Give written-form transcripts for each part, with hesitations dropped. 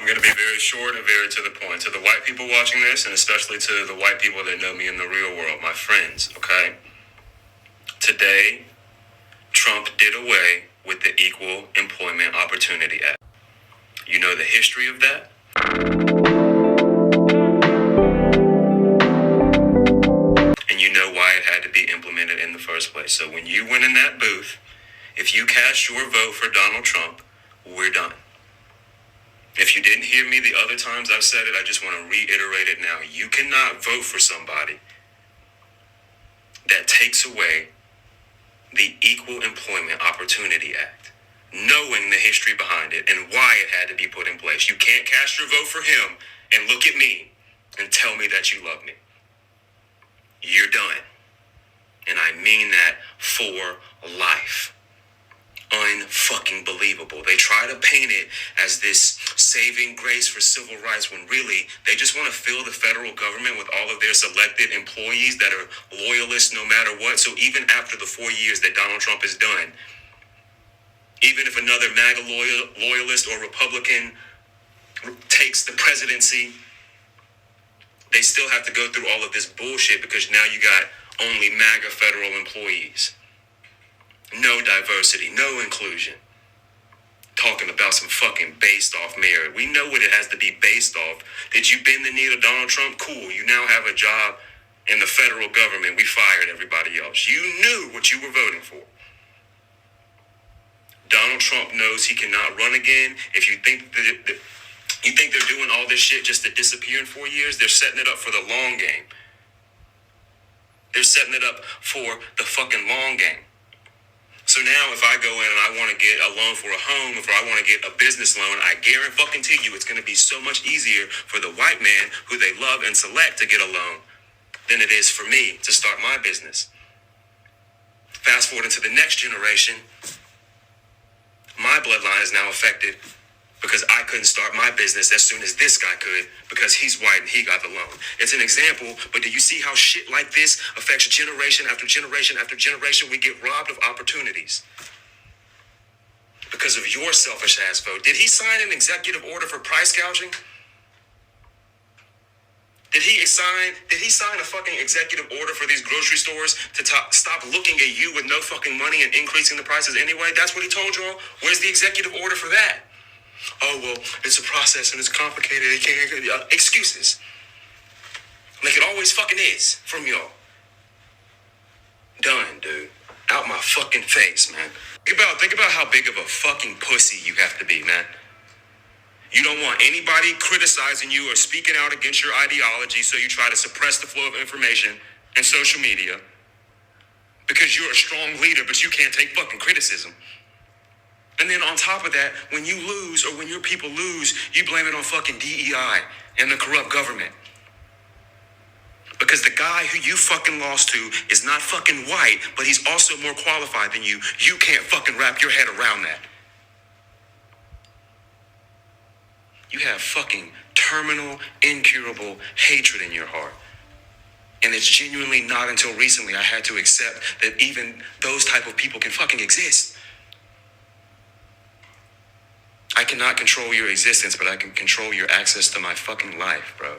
I'm going to be very short and very to the point. To the white people watching this, and especially to the white people that know me in the real world, my friends, okay? Today, Trump did away with the Equal Employment Opportunity Act. You know the history of that? And you know why it had to be implemented in the first place. So when you went in that booth, if you cast your vote for Donald Trump, we're done. If you didn't hear me the other times I've said it, I just want to reiterate it now. You cannot vote for somebody that takes away the Equal Employment Opportunity Act, knowing the history behind it and why it had to be put in place. You can't cast your vote for him and look at me and tell me that you love me. You're done. And I mean that for life. Unfucking believable. They try to paint it as this saving grace for civil rights when really they just want to fill the federal government with all of their selected employees that are loyalists no matter what. So even after the 4 years that Donald Trump is done, even if another MAGA loyalist or Republican takes the presidency, they still have to go through all of this bullshit because now you got only MAGA federal employees. No diversity, no inclusion. Talking about some fucking based off merit. We know what it has to be based off. Did you bend the knee to Donald Trump? Cool. You now have a job in the federal government. We fired everybody else. You knew what you were voting for. Donald Trump knows he cannot run again. If you think you think they're doing all this shit just to disappear in 4 years, they're setting it up for the long game. They're setting it up for the fucking long game. So now if I go in and I want to get a loan for a home, if I want to get a business loan, I guarantee you it's going to be so much easier for the white man who they love and select to get a loan than it is for me to start my business. Fast forward into the next generation, my bloodline is now affected because I couldn't start my business as soon as this guy could because he's white and he got the loan. It's an example, but do you see how shit like this affects generation after generation after generation? We get robbed of opportunities because of your selfish ass vote. Did he sign an executive order for price gouging? Did he sign a fucking executive order for these grocery stores to stop looking at you with no fucking money and increasing the prices anyway? That's what he told y'all. Where's the executive order for that? Oh, well, it's a process and it's complicated. It can't, excuses. Like it always fucking is from y'all. Done, dude. Out my fucking face, man. Think about how big of a fucking pussy you have to be, man. You don't want anybody criticizing you or speaking out against your ideology, so you try to suppress the flow of information in social media because you're a strong leader, but you can't take fucking criticism. And then on top of that, when you lose or when your people lose, you blame it on fucking DEI and the corrupt government. Because the guy who you fucking lost to is not fucking white, but he's also more qualified than you. You can't fucking wrap your head around that. You have fucking terminal, incurable hatred in your heart. And it's genuinely not until recently I had to accept that even those type of people can fucking exist. I cannot control your existence, but I can control your access to my fucking life, bro.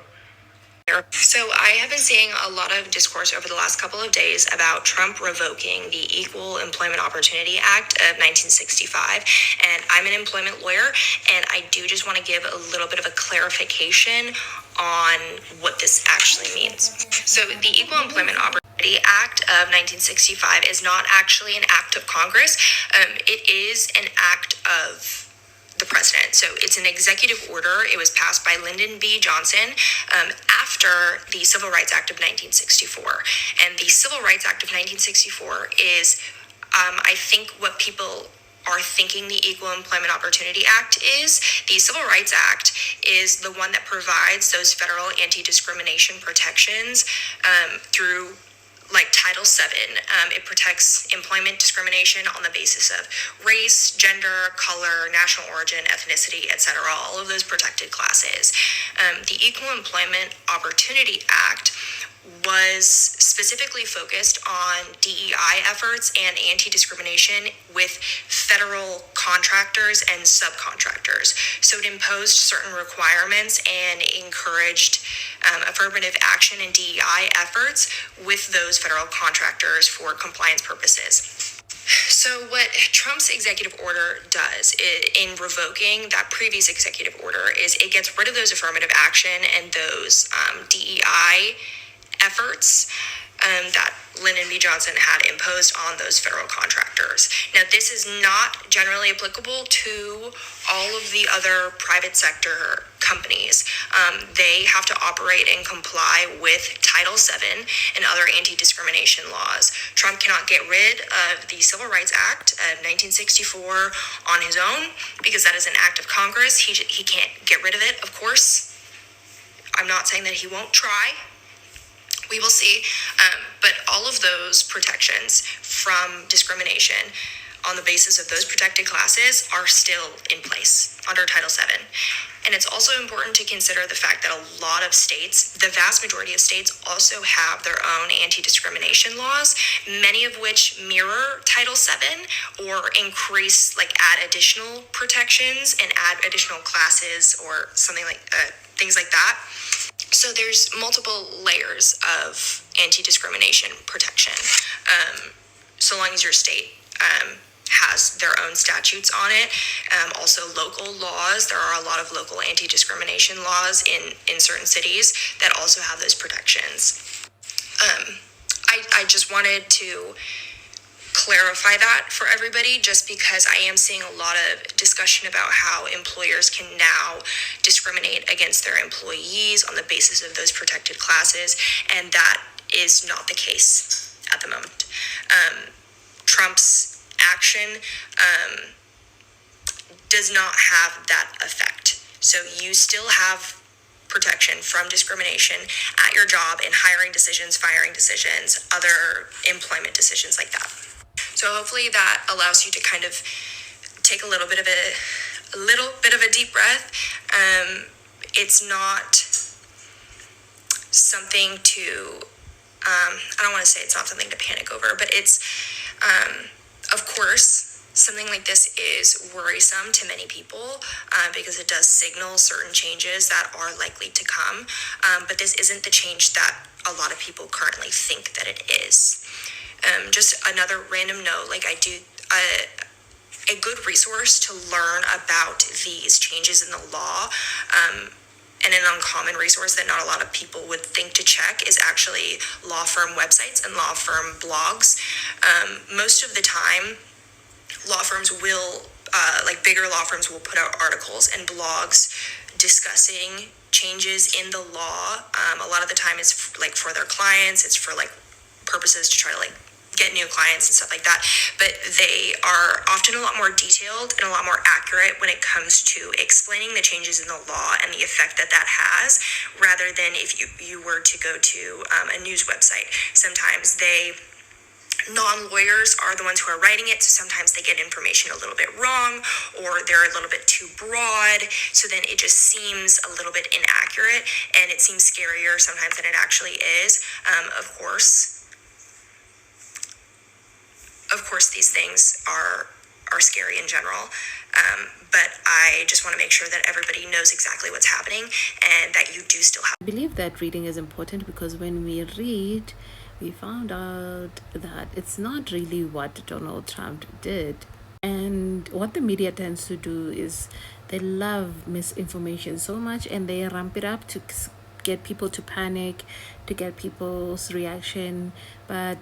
So I have been seeing a lot of discourse over the last couple of days about Trump revoking the Equal Employment Opportunity Act of 1965. And I'm an employment lawyer, and I do just want to give a little bit of a clarification on what this actually means. So the Equal Employment Opportunity Act of 1965 is not actually an act of Congress. It is an act of the president. So it's an executive order. It was passed by Lyndon B. Johnson after the Civil Rights Act of 1964. And the Civil Rights Act of 1964 is, I think, what people are thinking the Equal Employment Opportunity Act is. The Civil Rights Act is the one that provides those federal anti-discrimination protections through like Title VII. It protects employment discrimination on the basis of race, gender, color, national origin, ethnicity, etc., all of those protected classes. The Equal Employment Opportunity Act was specifically focused on DEI efforts and anti-discrimination with federal contractors and subcontractors. So it imposed certain requirements and encouraged affirmative action and DEI efforts with those federal contractors for compliance purposes. So what Trump's executive order does in revoking that previous executive order is it gets rid of those affirmative action and those DEI efforts that Lyndon B. Johnson had imposed on those federal contractors. Now, this is not generally applicable to all of the other private sector companies. They have to operate and comply with Title VII and other anti-discrimination laws. Trump cannot get rid of the Civil Rights Act of 1964 on his own because that is an act of Congress. He can't get rid of it, of course. I'm not saying that he won't try. We will see. But all of those protections from discrimination on the basis of those protected classes are still in place under Title VII. And it's also important to consider the fact that a lot of states, the vast majority of states, also have their own anti-discrimination laws, many of which mirror Title VII or increase, like add additional protections and add additional classes or something like things like that. So there's multiple layers of anti-discrimination protection, so long as your state has their own statutes on it. Also local laws. There are a lot of local anti-discrimination laws in certain cities that also have those protections. I just wanted to clarify that for everybody, just because I am seeing a lot of discussion about how employers can now discriminate against their employees on the basis of those protected classes, and that is not the case at the moment. Trump's action does not have that effect. So you still have protection from discrimination at your job in hiring decisions, firing decisions, other employment decisions like that. So hopefully that allows you to kind of take a little bit of a deep breath. It's not something to, I don't want to say it's not something to panic over, but it's, of course, something like this is worrisome to many people because it does signal certain changes that are likely to come. But this isn't the change that a lot of people currently think that it is. Just another random note, like I do a good resource to learn about these changes in the law, and an uncommon resource that not a lot of people would think to check is actually law firm websites and law firm blogs. Most of the time, law firms will, like bigger law firms will put out articles and blogs discussing changes in the law. A lot of the time it's like for their clients, it's for like purposes to try to like get new clients and stuff like that, but they are often a lot more detailed and a lot more accurate when it comes to explaining the changes in the law and the effect that that has, rather than if you were to go to a news website. Sometimes non-lawyers are the ones who are writing it, so sometimes they get information a little bit wrong, or they're a little bit too broad, so then it just seems a little bit inaccurate, and it seems scarier sometimes than it actually is. Of course, these things are scary in general, but I just want to make sure that everybody knows exactly what's happening and that you do still have. I believe that reading is important because when we read, we found out that it's not really what Donald Trump did. And what the media tends to do is they love misinformation so much and they ramp it up to get people to panic, to get people's reaction. But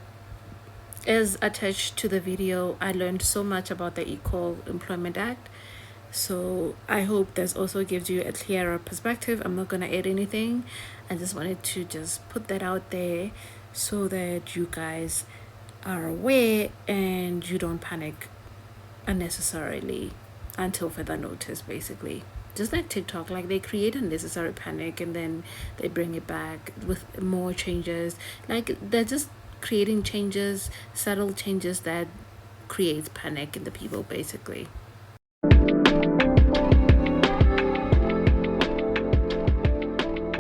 as attached to the video, I learned so much about the Equal Employment Act. So I hope this also gives you a clearer perspective. I'm not going to add anything. I just wanted to just put that out there so that you guys are aware and you don't panic unnecessarily until further notice, basically. Just like TikTok, like they create unnecessary panic and then they bring it back with more changes. Like they're just creating changes, subtle changes that creates panic in the people, basically.